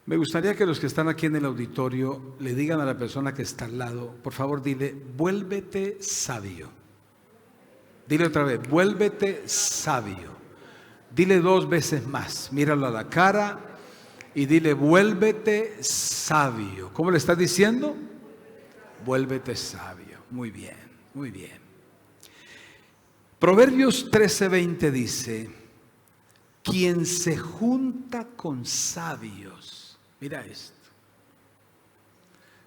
Me gustaría que los que están aquí en el auditorio le digan a la persona que está al lado, por favor dile, vuélvete sabio. Dile otra vez, vuélvete sabio. Dile 2 veces más, míralo a la cara y dile, vuélvete sabio. ¿Cómo le estás diciendo? Vuélvete sabio. Muy bien, muy bien. Proverbios 13:20 dice, quien se junta con sabios, mira esto,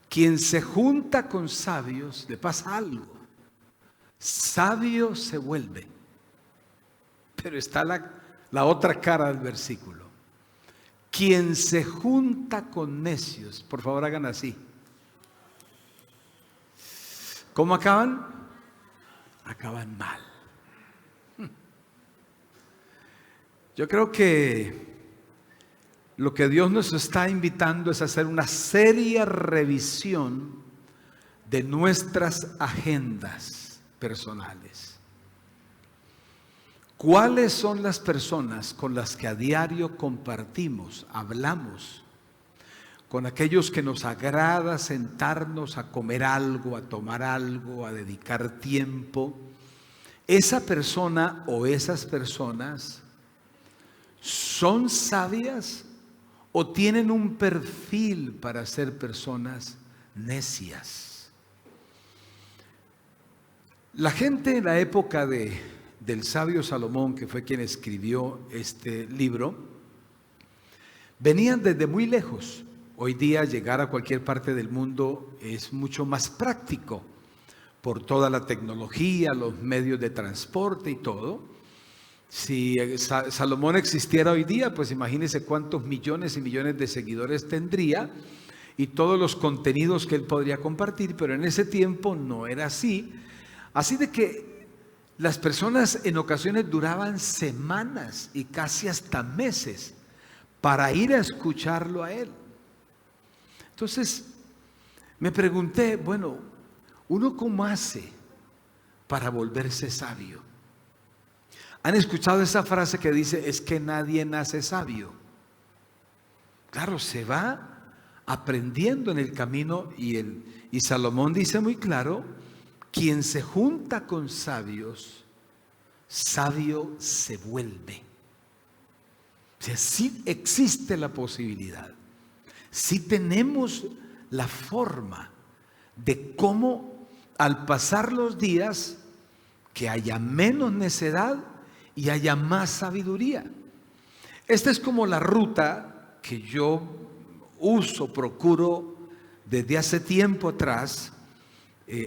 quien se junta con sabios le pasa algo, sabio se vuelve. Pero está la otra cara del versículo. Quien se junta con necios, por favor hagan así. ¿Cómo acaban? Acaban mal. Yo creo que lo que Dios nos está invitando es a hacer una seria revisión de nuestras agendas personales. ¿Cuáles son las personas con las que a diario compartimos, hablamos? Con aquellos que nos agrada sentarnos a comer algo, a tomar algo, a dedicar tiempo. Esa persona o esas personas ¿son sabias o tienen un perfil para ser personas necias? La gente en la época del sabio Salomón, que fue quien escribió este libro, venían desde muy lejos. Hoy día llegar a cualquier parte del mundo es mucho más práctico por toda la tecnología, los medios de transporte y todo. Si Salomón existiera hoy día, pues imagínense cuántos millones y millones de seguidores tendría y todos los contenidos que él podría compartir, pero en ese tiempo no era así. Así de que las personas en ocasiones duraban semanas y casi hasta meses para ir a escucharlo a él. Entonces me pregunté, bueno, ¿uno cómo hace para volverse sabio? ¿Han escuchado esa frase que dice, es que nadie nace sabio? Claro, se va aprendiendo en el camino y Salomón dice muy claro, quien se junta con sabios, sabio se vuelve. O sea, sí existe la posibilidad, sí tenemos la forma de cómo al pasar los días que haya menos necedad y haya más sabiduría. Esta es como la ruta que yo procuro desde hace tiempo atrás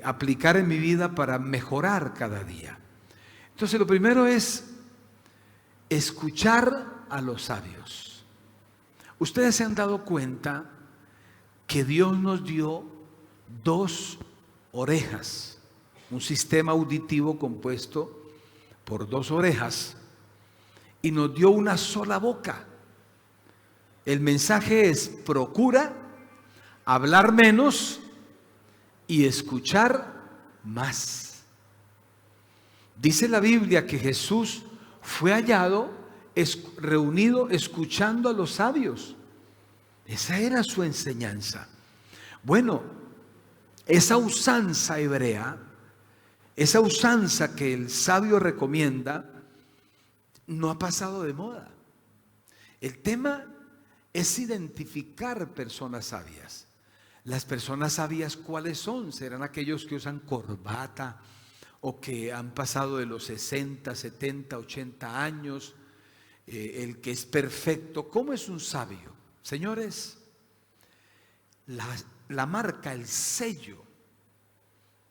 aplicar en mi vida para mejorar cada día. Entonces lo primero es escuchar a los sabios. Ustedes se han dado cuenta que Dios nos dio 2 orejas, un sistema auditivo compuesto por 2 orejas y nos dio una sola boca. El mensaje es: procura hablar menos y escuchar más. Dice la Biblia que Jesús fue hallado reunido escuchando a los sabios. Esa era su enseñanza. Bueno, esa usanza hebrea, esa usanza que el sabio recomienda, no ha pasado de moda. El tema es identificar personas sabias. Las personas sabias, ¿cuáles son? ¿Serán aquellos que usan corbata o que han pasado de los 60, 70, 80 años? El que es perfecto. ¿Cómo es un sabio? Señores, la marca, el sello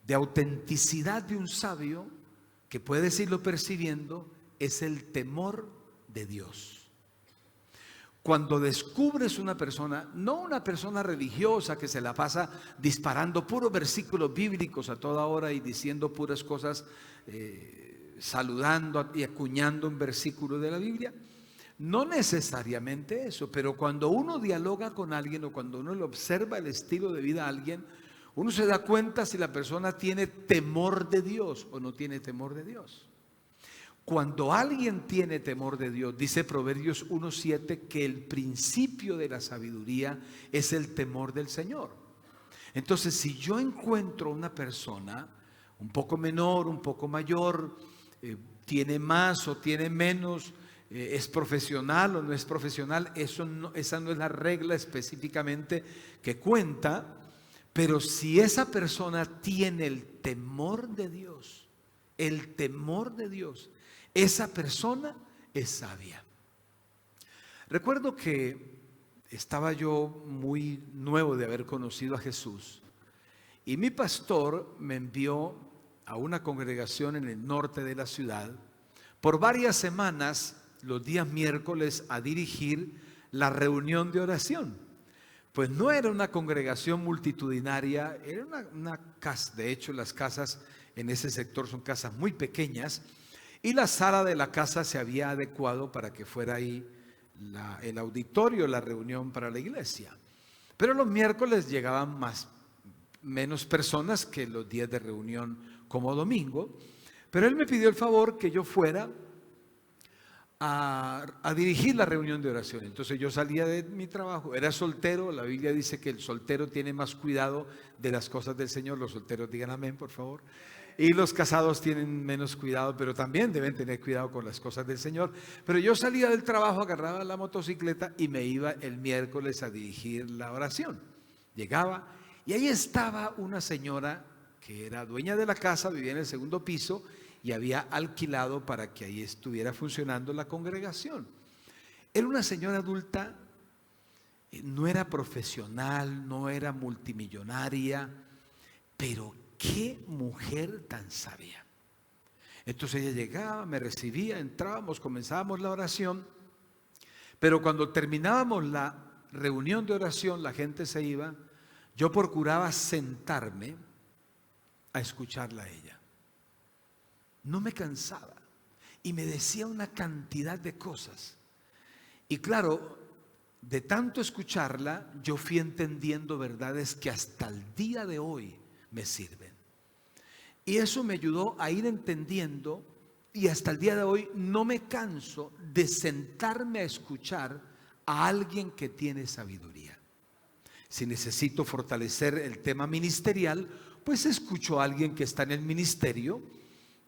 de autenticidad de un sabio, que puedes irlo percibiendo, es el temor de Dios. Cuando descubres una persona, no una persona religiosa que se la pasa disparando puros versículos bíblicos a toda hora y diciendo puras cosas, saludando y acuñando un versículo de la Biblia, no necesariamente eso, pero cuando uno dialoga con alguien o cuando uno le observa el estilo de vida a alguien, uno se da cuenta si la persona tiene temor de Dios o no tiene temor de Dios. Cuando alguien tiene temor de Dios, dice Proverbios 1:7, que el principio de la sabiduría es el temor del Señor. Entonces, si yo encuentro una persona un poco menor, un poco mayor, tiene más o tiene menos, es profesional o no es profesional, esa no es la regla específicamente que cuenta, pero si esa persona tiene el temor de Dios, esa persona es sabia. Recuerdo que estaba yo muy nuevo de haber conocido a Jesús y mi pastor me envió a una congregación en el norte de la ciudad por varias semanas, los días miércoles, a dirigir la reunión de oración. Pues no era una congregación multitudinaria, era una casa. De hecho, las casas en ese sector son casas muy pequeñas y la sala de la casa se había adecuado para que fuera ahí el auditorio, la reunión para la iglesia. Pero los miércoles llegaban menos personas que los días de reunión como domingo. Pero él me pidió el favor que yo fuera a dirigir la reunión de oración. Entonces yo salía de mi trabajo, era soltero. La Biblia dice que el soltero tiene más cuidado de las cosas del Señor. Los solteros digan amén, por favor. Y los casados tienen menos cuidado, pero también deben tener cuidado con las cosas del Señor. Pero yo salía del trabajo, agarraba la motocicleta y me iba el miércoles a dirigir la oración. Llegaba y ahí estaba una señora que era dueña de la casa, vivía en el segundo piso y había alquilado para que ahí estuviera funcionando la congregación. Era una señora adulta, no era profesional, no era multimillonaria, pero qué mujer tan sabia. Entonces ella llegaba, me recibía, entrábamos, comenzábamos la oración, pero cuando terminábamos la reunión de oración, la gente se iba, yo procuraba sentarme a escucharla a ella. No me cansaba y me decía una cantidad de cosas. Y claro, de tanto escucharla, yo fui entendiendo verdades que hasta el día de hoy me sirven. Y eso me ayudó a ir entendiendo, y hasta el día de hoy no me canso de sentarme a escuchar a alguien que tiene sabiduría. Si necesito fortalecer el tema ministerial, pues escucho a alguien que está en el ministerio.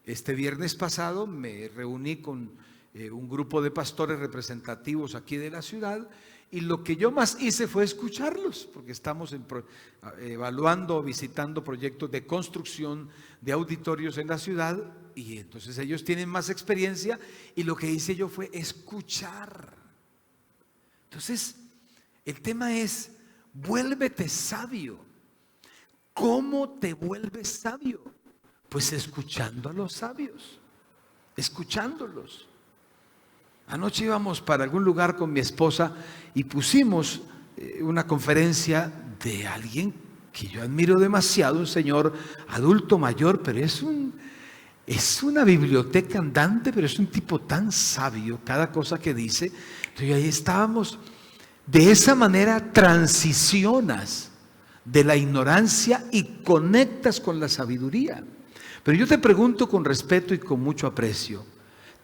Este viernes pasado me reuní con un grupo de pastores representativos aquí de la ciudad, y lo que yo más hice fue escucharlos, porque estamos evaluando, visitando proyectos de construcción de auditorios en la ciudad, y entonces ellos tienen más experiencia, y lo que hice yo fue escuchar. Entonces, el tema es, vuélvete sabio. ¿Cómo te vuelves sabio? Pues escuchando a los sabios, escuchándolos. Anoche íbamos para algún lugar con mi esposa y pusimos una conferencia de alguien que yo admiro demasiado, un señor adulto mayor, pero es una biblioteca andante, pero es un tipo tan sabio, cada cosa que dice. Entonces ahí estábamos. De esa manera transicionas de la ignorancia y conectas con la sabiduría. Pero yo te pregunto con respeto y con mucho aprecio,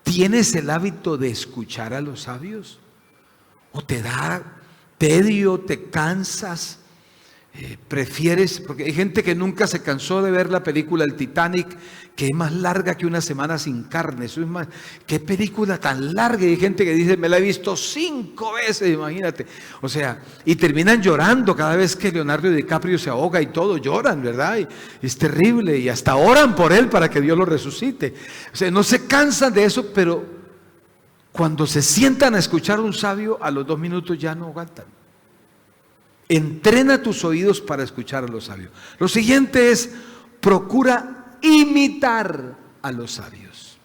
¿tienes el hábito de escuchar a los sabios? ¿O te da tedio, te cansas? ¿Prefieres? Porque hay gente que nunca se cansó de ver la película El Titanic, que es más larga que una semana sin carne. Eso es más, ¿qué película tan larga? Y hay gente que dice, me la he visto 5 veces, imagínate. O sea, y terminan llorando cada vez que Leonardo DiCaprio se ahoga y todo, lloran, ¿verdad? Y es terrible, y hasta oran por él para que Dios lo resucite. O sea, no se cansan de eso, pero cuando se sientan a escuchar a un sabio, a los 2 minutos ya no aguantan. Entrena tus oídos para escuchar a los sabios. Lo siguiente es, procura imitar a los sabios.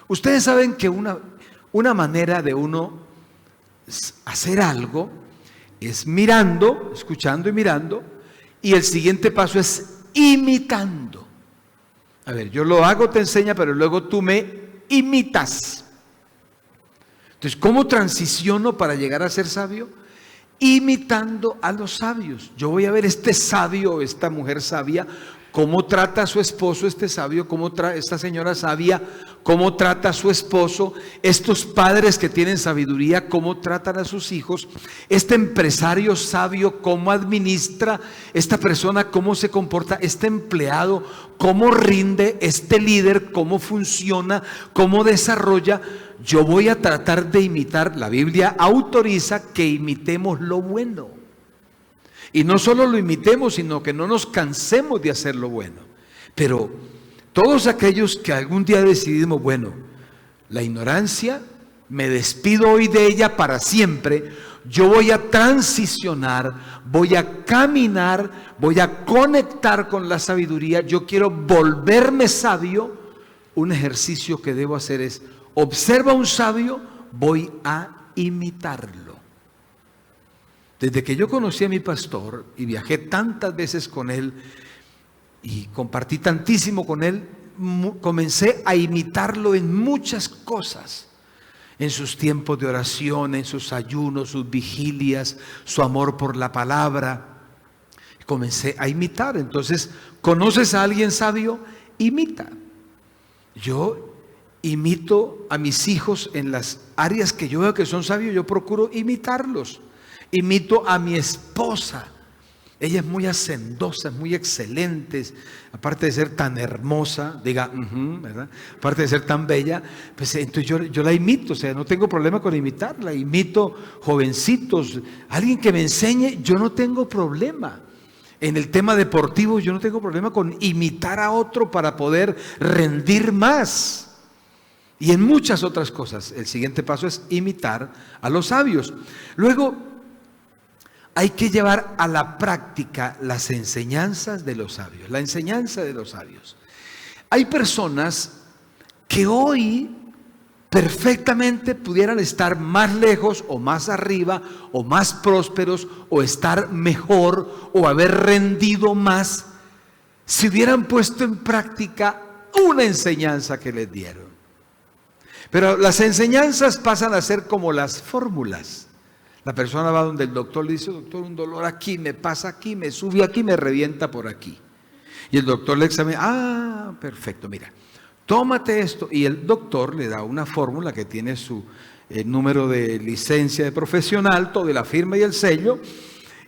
Ustedes saben que una manera de uno hacer algo es mirando, escuchando y mirando, y el siguiente paso es imitando. A ver, yo lo hago, te enseña, pero luego tú me imitas. Entonces, ¿cómo transiciono para llegar a ser sabio? Imitando a los sabios. Yo voy a ver este sabio o esta mujer sabia, cómo trata a su esposo este sabio, esta señora sabia, cómo trata a su esposo, estos padres que tienen sabiduría, cómo tratan a sus hijos, este empresario sabio, cómo administra, esta persona, cómo se comporta, este empleado, cómo rinde, este líder, cómo funciona, cómo desarrolla. Yo voy a tratar de imitar. La Biblia autoriza que imitemos lo bueno. Y no solo lo imitemos, sino que no nos cansemos de hacer lo bueno. Pero todos aquellos que algún día decidimos, bueno, la ignorancia, me despido hoy de ella para siempre, yo voy a transicionar, voy a caminar, voy a conectar con la sabiduría, yo quiero volverme sabio. Un ejercicio que debo hacer es, observa a un sabio, voy a imitarlo. Desde que yo conocí a mi pastor y viajé tantas veces con él y compartí tantísimo con él, comencé a imitarlo en muchas cosas. En sus tiempos de oración, en sus ayunos, sus vigilias, su amor por la palabra. Comencé a imitar. Entonces, ¿conoces a alguien sabio? Imita. Yo imito a mis hijos en las áreas que yo veo que son sabios, yo procuro imitarlos. Imito a mi esposa. Ella es muy hacendosa, es muy excelente, aparte de ser tan hermosa, diga, ¿verdad? Aparte de ser tan bella, pues entonces yo la imito, o sea, no tengo problema con imitarla. Imito jovencitos, alguien que me enseñe, yo no tengo problema. En el tema deportivo yo no tengo problema con imitar a otro para poder rendir más. Y en muchas otras cosas. El siguiente paso es imitar a los sabios. Luego, hay que llevar a la práctica las enseñanzas de los sabios, la enseñanza de los sabios. Hay personas que hoy perfectamente pudieran estar más lejos o más arriba o más prósperos o estar mejor o haber rendido más si hubieran puesto en práctica una enseñanza que les dieron. Pero las enseñanzas pasan a ser como las fórmulas. La persona va donde el doctor le dice, doctor, un dolor aquí, me pasa aquí, me sube aquí, me revienta por aquí. Y el doctor le examina, perfecto, mira, tómate esto. Y el doctor le da una fórmula que tiene su número de licencia de profesional, todo, y la firma y el sello.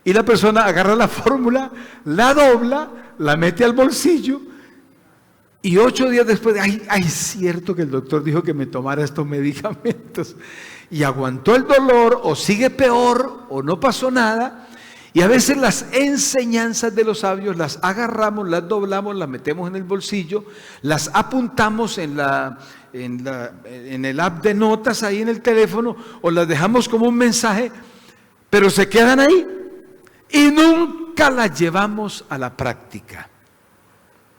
Y la persona agarra la fórmula, la dobla, la mete al bolsillo. Y 8 días después, es cierto que el doctor dijo que me tomara estos medicamentos. Y aguantó el dolor, o sigue peor, o no pasó nada. Y a veces las enseñanzas de los sabios las agarramos, las doblamos, las metemos en el bolsillo, las apuntamos en el app de notas ahí en el teléfono, o las dejamos como un mensaje, pero se quedan ahí y nunca las llevamos a la práctica.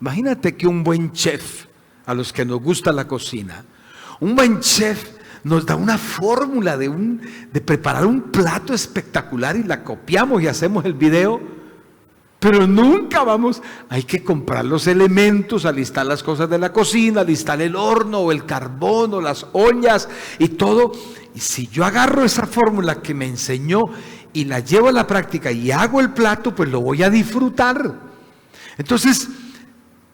Imagínate que un buen chef, a los que nos gusta la cocina, un buen chef nos da una fórmula de preparar un plato espectacular y la copiamos y hacemos el video, pero nunca hay que comprar los elementos, alistar las cosas de la cocina, alistar el horno o el carbón o las ollas y todo. Y si yo agarro esa fórmula que me enseñó y la llevo a la práctica y hago el plato, pues lo voy a disfrutar. Entonces,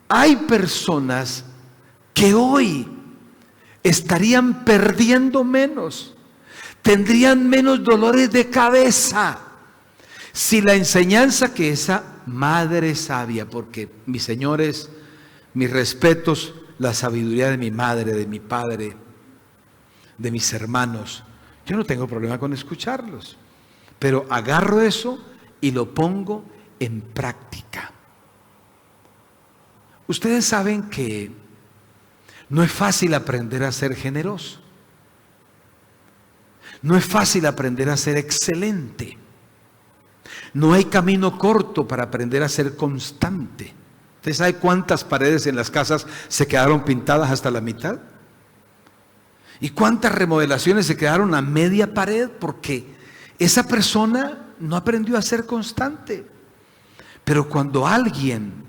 hay personas que hoy estarían perdiendo menos, tendrían menos dolores de cabeza si la enseñanza que esa madre sabia, porque mis señores, mis respetos, la sabiduría de mi madre, de mi padre, de mis hermanos, yo no tengo problema con escucharlos, pero agarro eso y lo pongo en práctica. Ustedes saben que no es fácil aprender a ser generoso. No es fácil aprender a ser excelente. No hay camino corto para aprender a ser constante. ¿Usted sabe cuántas paredes en las casas se quedaron pintadas hasta la mitad? ¿Y cuántas remodelaciones se quedaron a media pared? Porque esa persona no aprendió a ser constante. Pero cuando alguien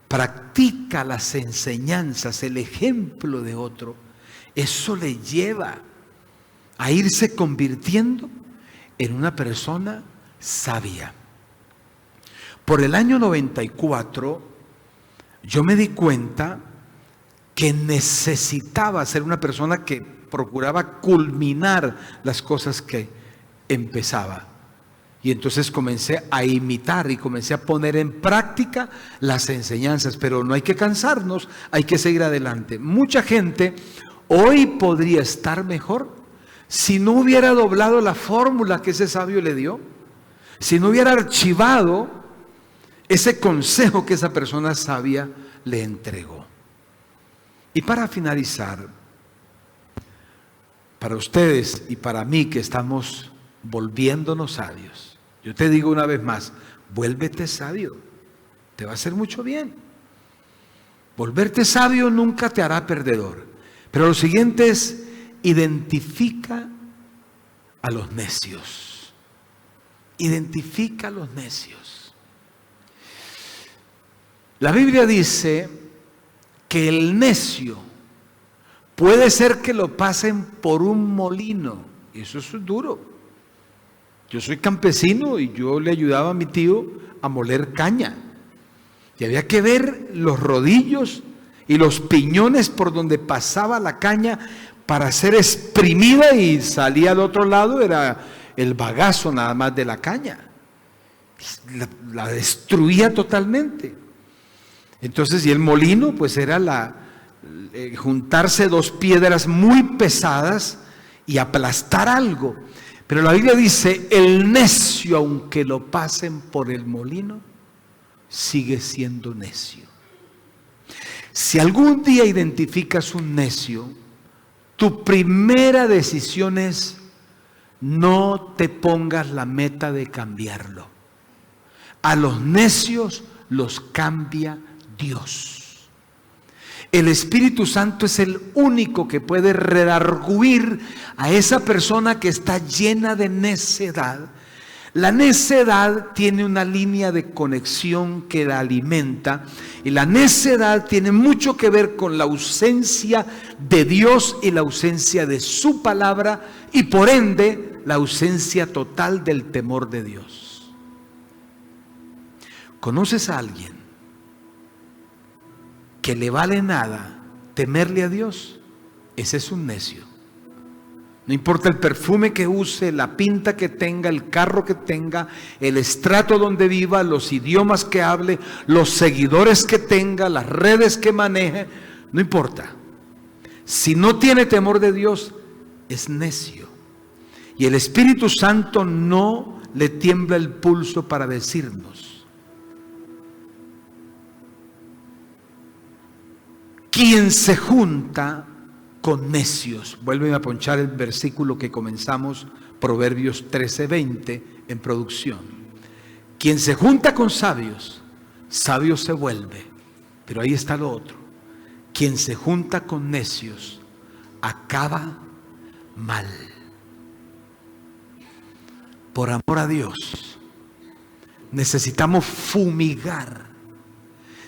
practica las enseñanzas, el ejemplo de otro, eso le lleva a irse convirtiendo en una persona sabia. Por el año 94, yo me di cuenta que necesitaba ser una persona que procuraba culminar las cosas que empezaba. Y entonces comencé a imitar y comencé a poner en práctica las enseñanzas, pero no hay que cansarnos, hay que seguir adelante. Mucha gente hoy podría estar mejor si no hubiera doblado la fórmula que ese sabio le dio, si no hubiera archivado ese consejo que esa persona sabia le entregó. Y para finalizar, para ustedes y para mí que estamos volviéndonos sabios, yo te digo una vez más, vuélvete sabio, te va a hacer mucho bien. Volverte sabio nunca te hará perdedor. Pero lo siguiente es, identifica a los necios. Identifica a los necios. La Biblia dice que el necio puede ser que lo pasen por un molino. Y eso es duro. Yo soy campesino y yo le ayudaba a mi tío a moler caña. Y había que ver los rodillos y los piñones por donde pasaba la caña para ser exprimida y salía al otro lado, era el bagazo nada más de la caña. La destruía totalmente. Entonces, y el molino pues era juntarse dos piedras muy pesadas y aplastar algo. Pero la Biblia dice, el necio, aunque lo pasen por el molino, sigue siendo necio. Si algún día identificas un necio, tu primera decisión es, no te pongas la meta de cambiarlo. A los necios los cambia Dios. El Espíritu Santo es el único que puede redarguir a esa persona que está llena de necedad. La necedad tiene una línea de conexión que la alimenta, y la necedad tiene mucho que ver con la ausencia de Dios y la ausencia de su palabra, y por ende la ausencia total del temor de Dios. ¿Conoces a alguien que le vale nada temerle a Dios? Ese es un necio. No importa el perfume que use, la pinta que tenga, el carro que tenga, el estrato donde viva, los idiomas que hable, los seguidores que tenga, las redes que maneje, no importa. Si no tiene temor de Dios, es necio. Y el Espíritu Santo no le tiembla el pulso para decirnos: quien se junta con necios. Vuelven a ponchar el versículo que comenzamos, Proverbios 13:20, en producción. Quien se junta con sabios, sabio se vuelve. Pero ahí está lo otro. Quien se junta con necios, acaba mal. Por amor a Dios, necesitamos fumigar.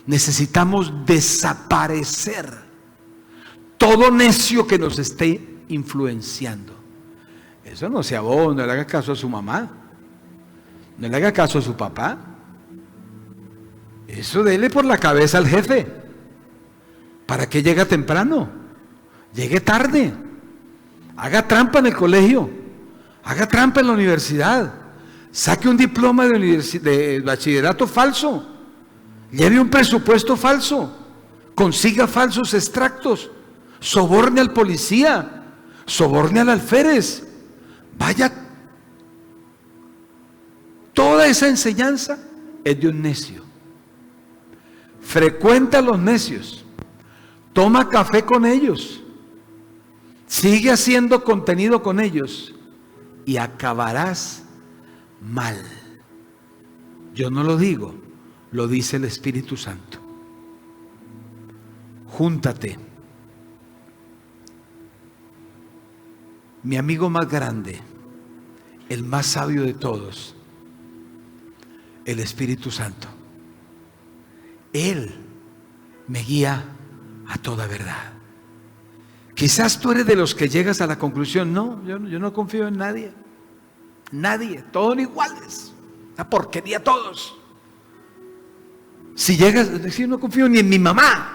Necesitamos desaparecer todo necio que nos esté influenciando. Eso no sea vos, no le haga caso a su mamá, no le haga caso a su papá. Eso dele por la cabeza al jefe. ¿Para qué llega temprano? Llegue tarde. Haga trampa en el colegio. Haga trampa en la universidad. Saque un diploma de bachillerato falso. Lleve un presupuesto falso. Consiga falsos extractos. Soborne al policía, soborne al alférez. Vaya, toda esa enseñanza es de un necio. Frecuenta a los necios, toma café con ellos, sigue haciendo contenido con ellos y acabarás mal. Yo no lo digo, lo dice el Espíritu Santo. Júntate. Mi amigo más grande, el más sabio de todos, el Espíritu Santo. Él me guía a toda verdad. Quizás tú eres de los que llegas a la conclusión, no, yo no confío en nadie. Nadie, todos iguales. Una porquería todos. Si llegas a decir, no confío ni en mi mamá,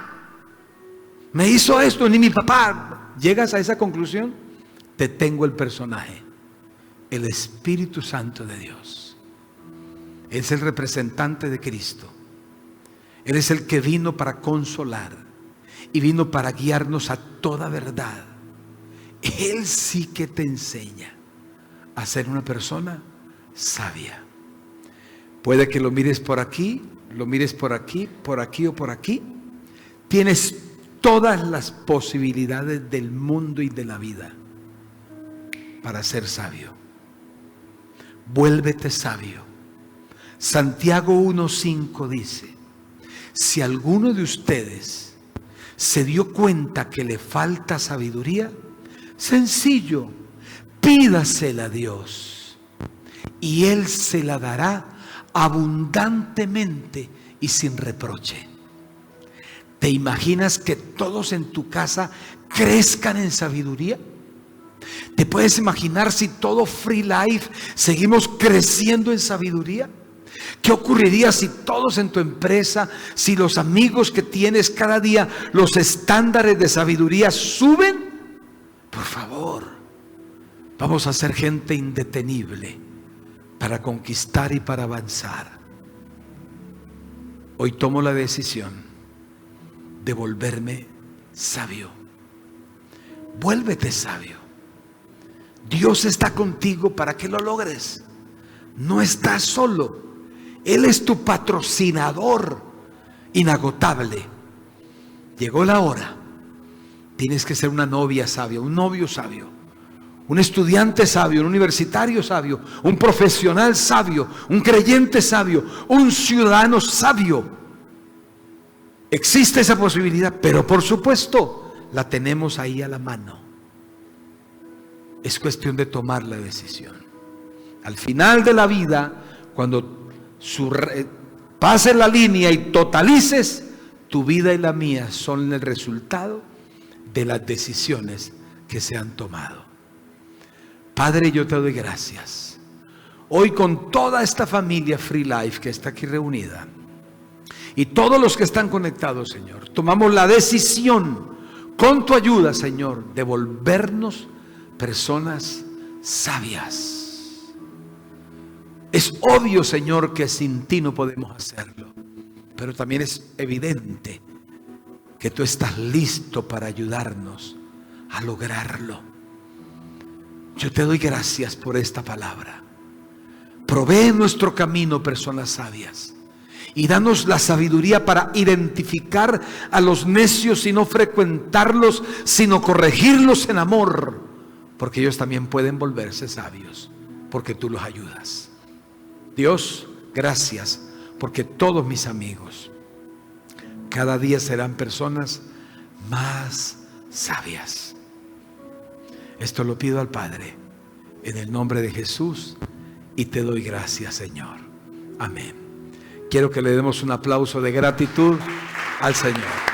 me hizo esto, ni mi papá, llegas a esa conclusión, te tengo el personaje, el Espíritu Santo de Dios. Él es el representante de Cristo. Él es el que vino para consolar y vino para guiarnos a toda verdad. Él sí que te enseña a ser una persona sabia. Puede que lo mires por aquí, lo mires por aquí o por aquí. Tienes todas las posibilidades del mundo y de la vida para ser sabio. Vuélvete sabio. Santiago 1:5 dice: si alguno de ustedes se dio cuenta que le falta sabiduría, sencillo, pídasela a Dios y Él se la dará abundantemente y sin reproche. ¿Te imaginas que todos en tu casa crezcan en sabiduría? ¿Te puedes imaginar si todo Free Life seguimos creciendo en sabiduría? ¿Qué ocurriría si todos en tu empresa, si los amigos que tienes cada día, los estándares de sabiduría suben? Por favor, vamos a ser gente indetenible para conquistar y para avanzar. Hoy tomo la decisión de volverme sabio. Vuélvete sabio. Dios está contigo para que lo logres. No estás solo. Él es tu patrocinador inagotable. Llegó la hora. Tienes que ser una novia sabia, un novio sabio, un estudiante sabio, un universitario sabio, un profesional sabio, un creyente sabio, un ciudadano sabio. Existe esa posibilidad, pero por supuesto la tenemos ahí a la mano. Es cuestión de tomar la decisión. Al final de la vida, cuando pases la línea y totalices, tu vida y la mía son el resultado de las decisiones que se han tomado. Padre, yo te doy gracias. Hoy con toda esta familia Free Life que está aquí reunida y todos los que están conectados, Señor, tomamos la decisión con tu ayuda, Señor, de volvernos personas sabias. Es obvio, Señor, que sin ti no podemos hacerlo, pero también es evidente que tú estás listo para ayudarnos a lograrlo. Yo te doy gracias por esta palabra. Provee en nuestro camino personas sabias y danos la sabiduría para identificar a los necios y no frecuentarlos, sino corregirlos en amor, porque ellos también pueden volverse sabios, porque tú los ayudas. Dios, gracias, porque todos mis amigos cada día serán personas más sabias. Esto lo pido al Padre en el nombre de Jesús y te doy gracias, Señor. Amén. Quiero que le demos un aplauso de gratitud al Señor.